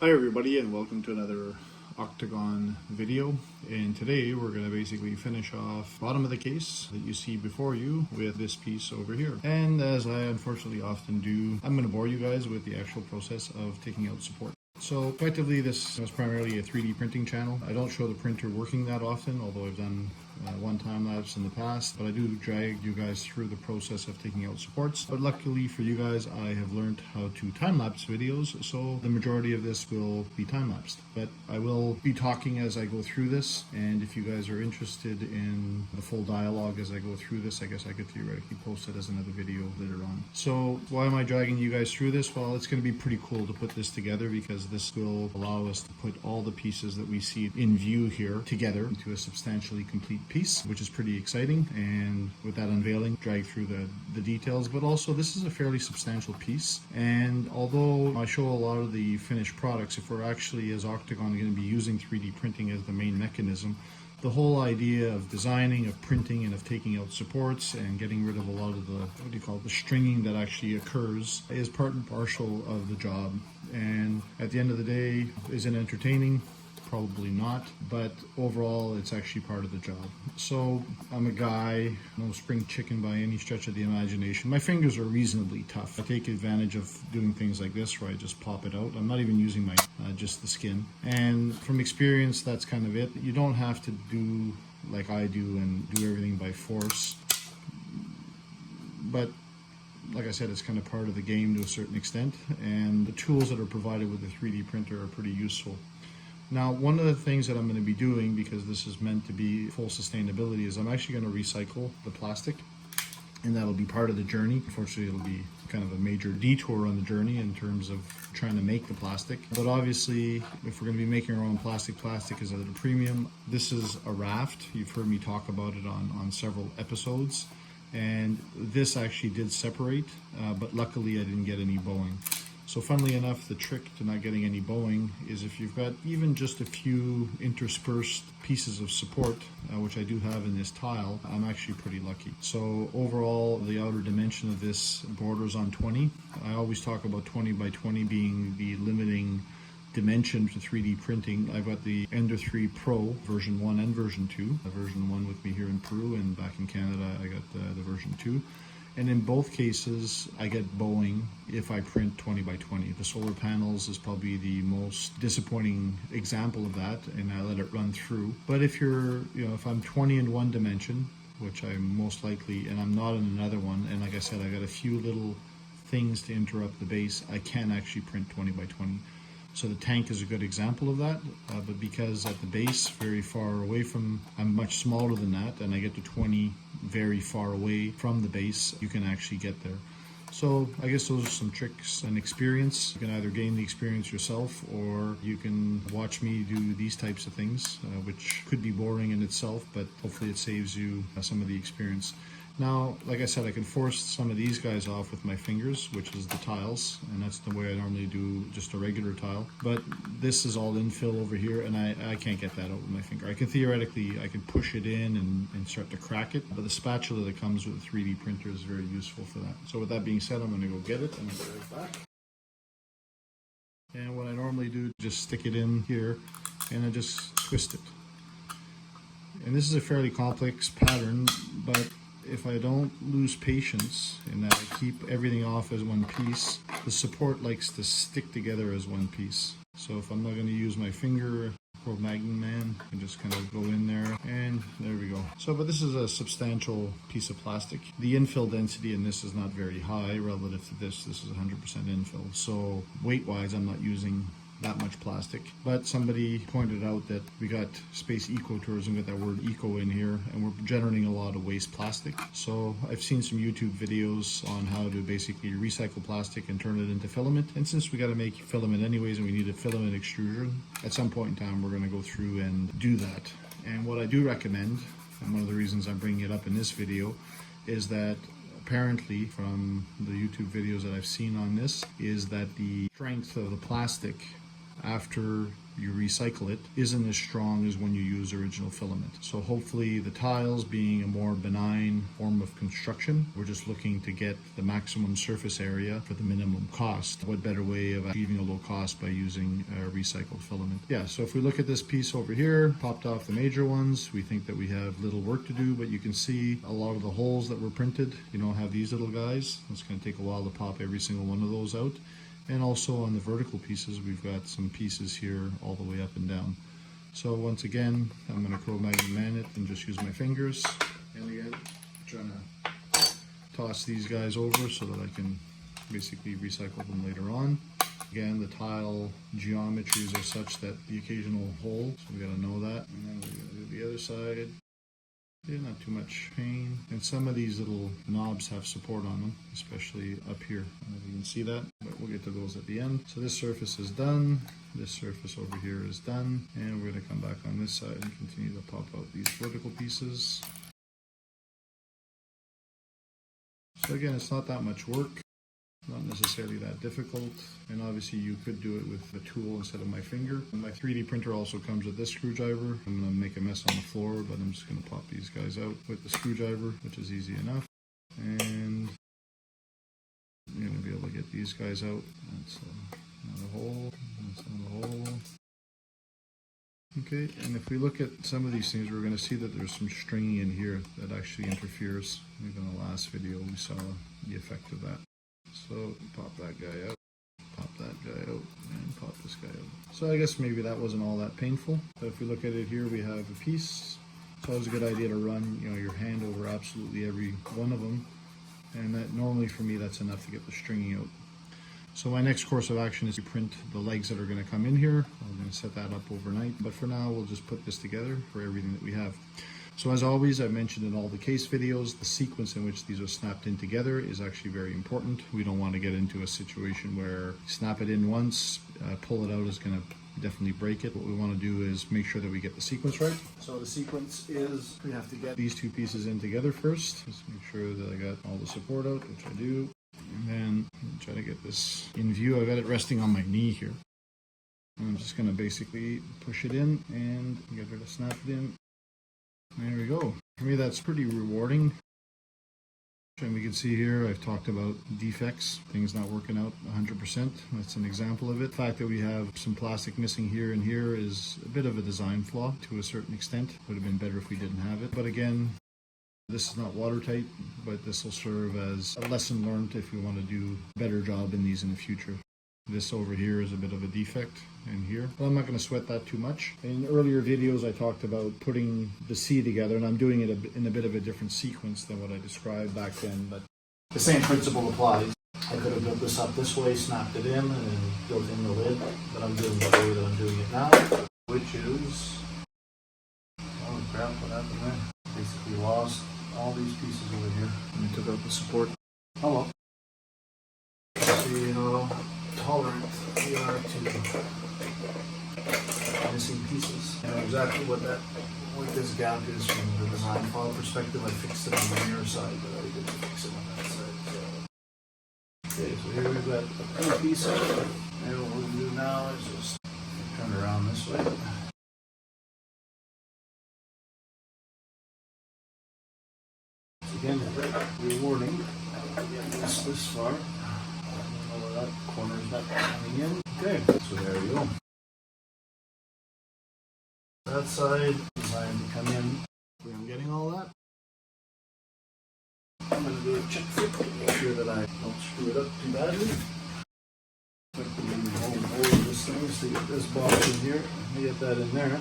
Hi everybody, and welcome to another Octagon video. And today we're going to basically finish off the bottom of the case that you see before you with this piece over here. And as I unfortunately often do, I'm going to bore you guys with the actual process of taking out support. So effectively this is primarily a 3D printing channel. I don't show the printer working that often, although I've done one time lapse in the past, but I do drag you guys through the process of taking out supports. But luckily for you guys, I have learned how to time-lapse videos, so the majority of this will be time-lapsed. But I will be talking as I go through this, and if you guys are interested in the full dialogue as I go through this, I guess I could theoretically post it as another video later on. So why am I dragging you guys through this? Well, it's going to be pretty cool to put this together because this will allow us to put all the pieces that we see in view here together into a substantially complete piece, which is pretty exciting. And with that unveiling, drag through the details, but also this is a fairly substantial piece. And although I show a lot of the finished products, if we're actually as Octagon going to be using 3D printing as the main mechanism, the whole idea of designing, of printing, and of taking out supports and getting rid of a lot of the stringing that actually occurs is part and parcel of the job. And at the end of the day, is it entertaining? Probably not, but overall it's actually part of the job. So I'm a guy, no spring chicken by any stretch of the imagination. My fingers are reasonably tough. I take advantage of doing things like this where I just pop it out. I'm not even using my just the skin. And from experience, that's kind of it. You don't have to do like I do and do everything by force, but like I said, it's kind of part of the game to a certain extent, and the tools that are provided with the 3D printer are pretty useful. Now, one of the things that I'm going to be doing, because this is meant to be full sustainability, is I'm actually going to recycle the plastic, and that'll be part of the journey. Unfortunately, it'll be kind of a major detour on the journey in terms of trying to make the plastic. But obviously, if we're going to be making our own plastic is at a premium. This is a raft. You've heard me talk about it on several episodes. And this actually did separate, but luckily I didn't get any bowing. So funnily enough, the trick to not getting any bowing is if you've got even just a few interspersed pieces of support, which I do have in this tile, I'm actually pretty lucky. So overall, the outer dimension of this borders on 20. I always talk about 20 by 20 being the limiting dimension to 3D printing. I've got the Ender 3 Pro version 1 and version 2. Version 1 with me here in Peru, and back in Canada I got the version 2. And in both cases, I get bowing if I print 20 by 20. The solar panels is probably the most disappointing example of that, and I let it run through. But if if I'm 20 in one dimension, which I'm most likely, and I'm not in another one, and like I said, I got a few little things to interrupt the base, I can actually print 20 by 20. So the tank is a good example of that, but because at the base, very far away from, I'm much smaller than that, and I get to 20 very far away from the base, you can actually get there. So I guess those are some tricks and experience. You can either gain the experience yourself, or you can watch me do these types of things, which could be boring in itself, but hopefully it saves you some of the experience. Now, like I said, I can force some of these guys off with my fingers, which is the tiles, and that's the way I normally do just a regular tile. But this is all infill over here, and I can't get that out with my finger. I can push it in and start to crack it, but the spatula that comes with a 3D printer is very useful for that. So with that being said, I'm going to go get it and I'll be right back. And what I normally do, just stick it in here and I just twist it. And this is a fairly complex pattern, but if I don't lose patience in that I keep everything off as one piece, the support likes to stick together as one piece. So if I'm not going to use my finger, Cro-Magnon man, I can just kind of go in there, and there we go. So, but this is a substantial piece of plastic. The infill density in this is not very high relative to this. This is 100% infill. So weight-wise, I'm not using that much plastic. But somebody pointed out that we got space ecotourism, got that word eco in here, and we're generating a lot of waste plastic. So I've seen some YouTube videos on how to basically recycle plastic and turn it into filament. And since we got to make filament anyways and we need a filament extrusion, at some point in time we're going to go through and do that. And what I do recommend, and one of the reasons I'm bringing it up in this video, is that apparently from the YouTube videos that I've seen on this, is that the strength of the plastic after you recycle it isn't as strong as when you use original filament. So hopefully the tiles being a more benign form of construction, we're just looking to get the maximum surface area for the minimum cost. What better way of achieving a low cost by using recycled filament? Yeah, so if we look at this piece over here, popped off the major ones, we think that we have little work to do, but you can see a lot of the holes that were printed, have these little guys. It's going to take a while to pop every single one of those out. And also on the vertical pieces, we've got some pieces here all the way up and down. So once again, I'm going to Cro-Magnon man it and just use my fingers. And again, trying to toss these guys over so that I can basically recycle them later on. Again, the tile geometries are such that the occasional hole, so we got to know that. And then we're going to do the other side. Yeah, not too much pain. And some of these little knobs have support on them, especially up here. I don't know if you can see that, but we'll get to those at the end. So this surface is done. This surface over here is done. And we're going to come back on this side and continue to pop out these vertical pieces. So again, it's not that much work. Not necessarily that difficult, and obviously you could do it with a tool instead of my finger. And my 3D printer also comes with this screwdriver. I'm going to make a mess on the floor, but I'm just going to pop these guys out with the screwdriver, which is easy enough. And you're going to be able to get these guys out. That's another hole. That's another hole. Okay, and if we look at some of these things, we're going to see that there's some stringing in here that actually interferes. Maybe in the last video we saw the effect of that. So pop that guy out, pop that guy out, and pop this guy out. So I guess maybe that wasn't all that painful. But if we look at it here, we have a piece. It's always a good idea to run your hand over absolutely every one of them. And that normally for me, that's enough to get the stringing out. So my next course of action is to print the legs that are going to come in here. I'm going to set that up overnight. But for now, we'll just put this together for everything that we have. So as always, I mentioned in all the case videos, the sequence in which these are snapped in together is actually very important. We don't want to get into a situation where you snap it in once, pull it out is going to definitely break it. What we want to do is make sure that we get the sequence right. So the sequence is we have to get these two pieces in together first. Just make sure that I got all the support out, which I do. And then try to get this in view. I got it resting on my knee here. And I'm just going to basically push it in and get her to snap it in. There we go. For me, that's pretty rewarding. And we can see here, I've talked about defects, things not working out 100%. That's an example of it. The fact that we have some plastic missing here and here is a bit of a design flaw to a certain extent. Would have been better if we didn't have it. But again, this is not watertight, but this will serve as a lesson learned if we want to do a better job in these in the future. This over here is a bit of a defect in here, but I'm not going to sweat that too much. In earlier videos, I talked about putting the C together, and I'm doing it in a bit of a different sequence than what I described back then, but the same principle applies. I could have built this up this way, snapped it in, and then built in the lid, but I'm doing it the way that I'm doing it now, which is, oh crap, what happened there? Basically lost all these pieces over here, and I took out the support. Oh well. See how tolerant we are to missing pieces. I know exactly what this gap is from the design file perspective. I fixed it on the mirror side, but I didn't fix it on that side. So. Okay, so here we've got a piece of it. And what we'll do now is just turn it around this way. So again, rewarding getting this far. That corner is not coming in. Okay, so there we go. That side designed to come in. I'm getting all that. I'm going to do a check fit to make sure that I don't screw it up too badly. Quickly hold this thing so you get this box in here and get that in there.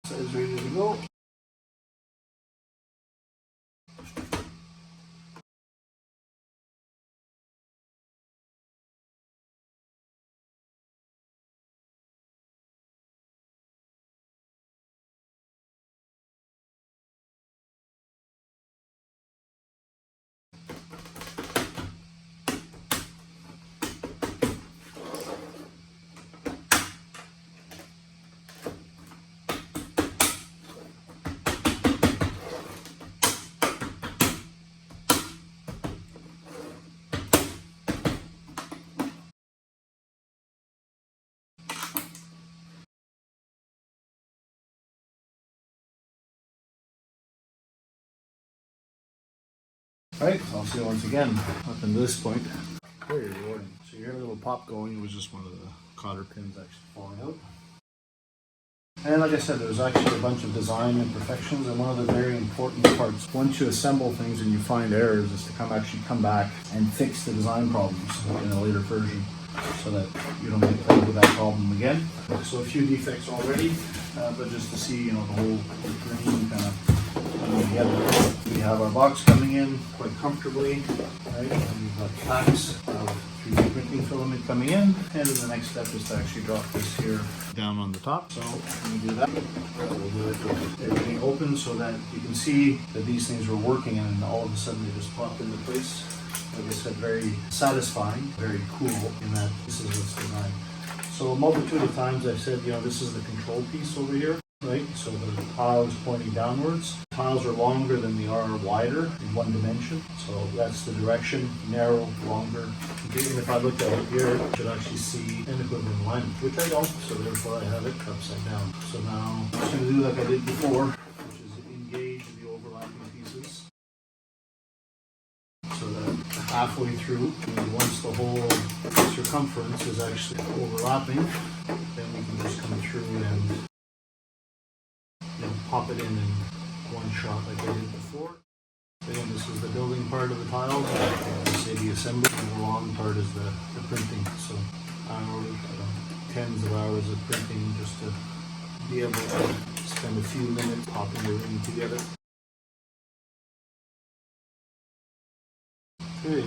So it's ready to go. Right, I'll see you once again up in this point. Very rewarding. So you hear a little pop going. It was just one of the cotter pins actually falling out. And like I said, there's actually a bunch of design imperfections, and one of the very important parts, once you assemble things and you find errors, is to come back and fix the design problems in a later version, so that you don't get played with that problem again. So a few defects already, but just to see, the whole green kind of coming together. We have our box coming in quite comfortably, right? And we've got packs of 3D printing filament coming in, and then the next step is to actually drop this here down on the top. So when we do that, we'll do it with everything open so that you can see that these things were working, and all of a sudden they just popped into place. Like I said, very satisfying, very cool in that this is what's designed. So a multitude of times I've said, this is the control piece over here, right? So the tile is pointing downwards. Tiles are longer than they are wider in one dimension. So that's the direction, narrow, longer. And if I look at it here, I should actually see an equivalent length, which I don't, so therefore I have it upside down. So now I'm just going to do like I did before, which is engage the overlapping pieces. So that halfway through, and once the whole circumference is actually overlapping, then we can just come through and pop it in one shot like I did before. Again, this is the building part of the tile, say the assembly, and the long part is the printing. So hours, tens of hours of printing just to be able to spend a few minutes popping the ring together. Okay,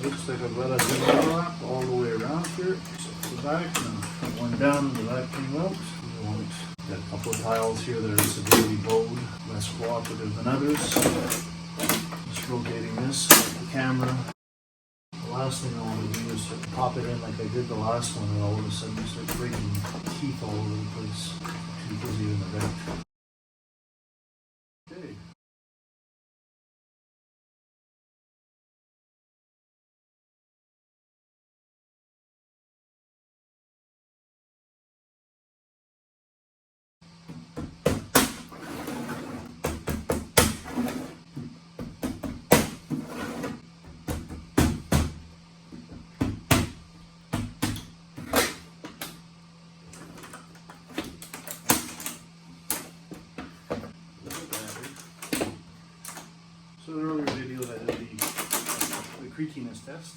looks like I've got a good overlap all the way around here. So the back, and one down, the back came out. Got a couple of tiles here that are severely bowed, less cooperative than others. Just rotating this with the camera. The last thing I want to do is to pop it in like I did the last one, and all of a sudden you start breaking teeth all over the place. Tooth is even the right. Okay. So in earlier videos I did the creakiness test.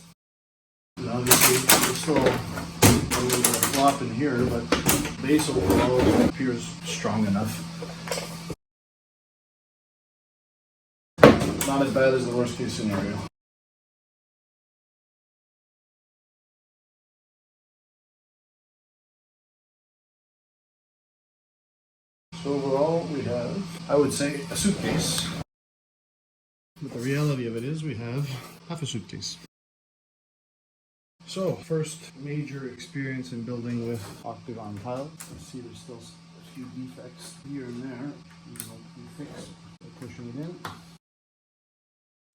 And obviously there's still a little bit of flop in here, but the base overall appears strong enough. Not as bad as the worst case scenario. So overall we have, I would say, a suitcase. But the reality of it is we have half a suitcase. So, first major experience in building with Octagon Tiles. You see there's still a few defects here and there. These will be fixed by pushing it in.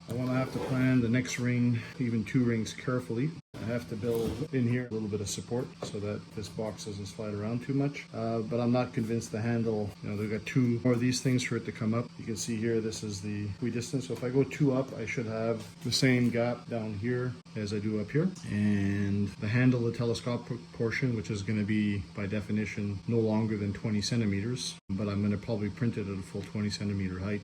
I want to have to plan the next ring, even two rings, carefully. I have to build in here a little bit of support so that this box doesn't slide around too much. But I'm not convinced the handle, they've got two more of these things for it to come up. You can see here, this is the distance. So if I go two up, I should have the same gap down here as I do up here. And the handle, the telescopic portion, which is going to be by definition no longer than 20 centimeters, but I'm going to probably print it at a full 20 centimeter height,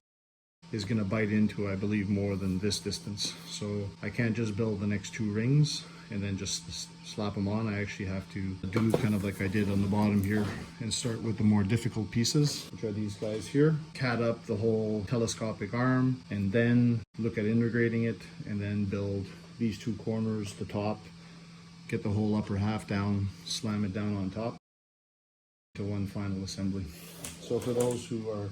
is going to bite into, I believe, more than this distance. So I can't just build the next two rings and then just slap them on. I actually have to do kind of like I did on the bottom here and start with the more difficult pieces, which are these guys here. CAD up the whole telescopic arm and then look at integrating it, and then build these two corners, the top, get the whole upper half down, slam it down on top to one final assembly. So for those who are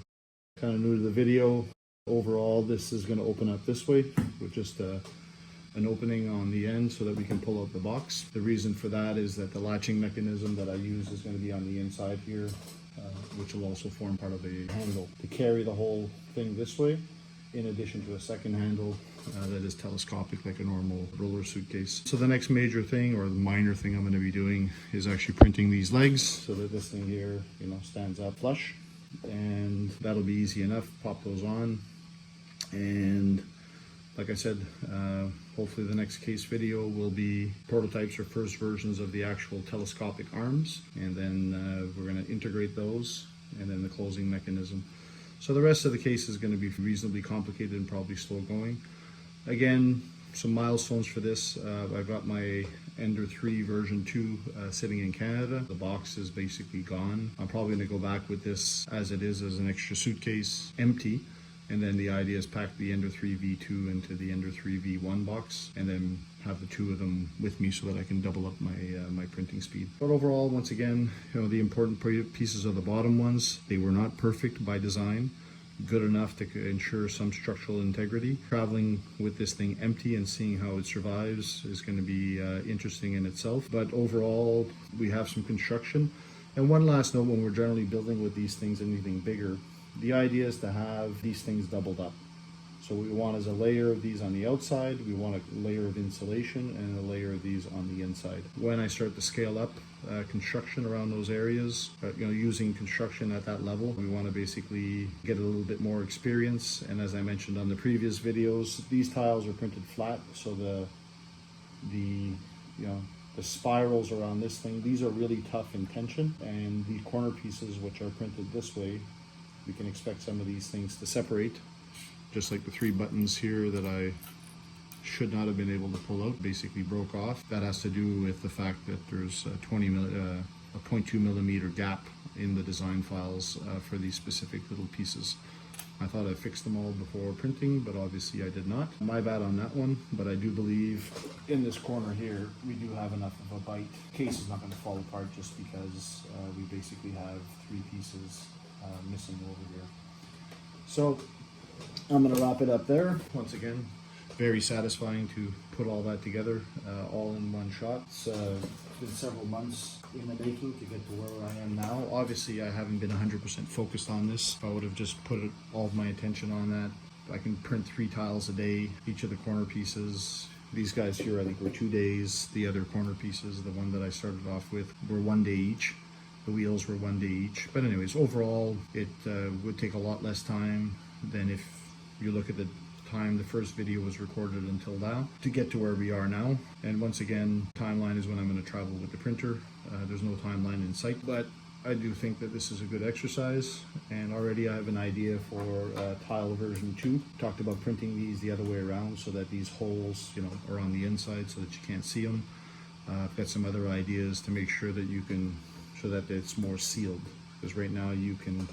kind of new to the video, overall this is going to open up this way with just an opening on the end so that we can pull out the box. The reason for that is that the latching mechanism that I use is going to be on the inside here, which will also form part of a handle to carry the whole thing this way, in addition to a second handle that is telescopic like a normal roller suitcase. So the next major thing, or the minor thing I'm going to be doing, is actually printing these legs so that this thing here, stands up flush, and that'll be easy enough. Pop those on, and like I said, hopefully the next case video will be prototypes or first versions of the actual telescopic arms, and then we're going to integrate those, and then the closing mechanism. So the rest of the case is going to be reasonably complicated and probably slow going. Again, some milestones for this. I've got my Ender 3 version 2 sitting in Canada. The box is basically gone. I'm probably going to go back with this as it is, as an extra suitcase, empty. And then the idea is pack the Ender 3 V2 into the Ender 3 V1 box, and then have the two of them with me so that I can double up my my printing speed. But overall, once again, the important pieces are the bottom ones. They were not perfect by design, good enough to ensure some structural integrity. Traveling with this thing empty and seeing how it survives is going to be interesting in itself. But overall, we have some construction. And one last note, when we're generally building with these things, anything bigger, the idea is to have these things doubled up. So what we want is a layer of these on the outside, we want a layer of insulation, and a layer of these on the inside. When I start to scale up construction around those areas, using construction at that level, we want to basically get a little bit more experience. And as I mentioned on the previous videos, these tiles are printed flat, so the spirals around this thing, these are really tough in tension, and the corner pieces, which are printed this way, we can expect some of these things to separate, just like the 3 buttons here that I should not have been able to pull out, basically broke off. That has to do with the fact that there's a 0.2 millimeter gap in the design files for these specific little pieces. I thought I fixed them all before printing, but obviously I did not. My bad on that one, but I do believe in this corner here, we do have enough of a bite. The case is not going to fall apart just because we basically have 3 pieces missing over here. So I'm going to wrap it up there. Once again, very satisfying to put all that together all in one shot. It's been several months in the making to get to where I am now. Obviously, I haven't been 100% focused on this. If I would have just put all of my attention on that, I can print 3 tiles a day, each of the corner pieces. These guys here, I think, were 2 days. The other corner pieces, the one that I started off with, were 1 day each. The wheels were 1 day each. But anyways, overall, it would take a lot less time than if you look at the time the first video was recorded until now to get to where we are now. And once again, timeline is when I'm going to travel with the printer. There's no timeline in sight, but I do think that this is a good exercise, and already I have an idea for tile version 2. Talked about printing these the other way around so that these holes, are on the inside so that you can't see them. I've got some other ideas to make sure that you can, so that it's more sealed, because right now you can,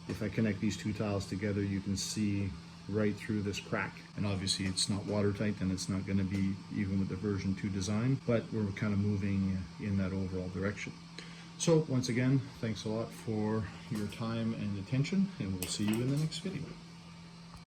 if I connect these 2 tiles together, you can see right through this crack, and obviously it's not watertight, and it's not going to be even with the version 2 design, but we're kind of moving in that overall direction. So once again, thanks a lot for your time and attention, and we'll see you in the next video.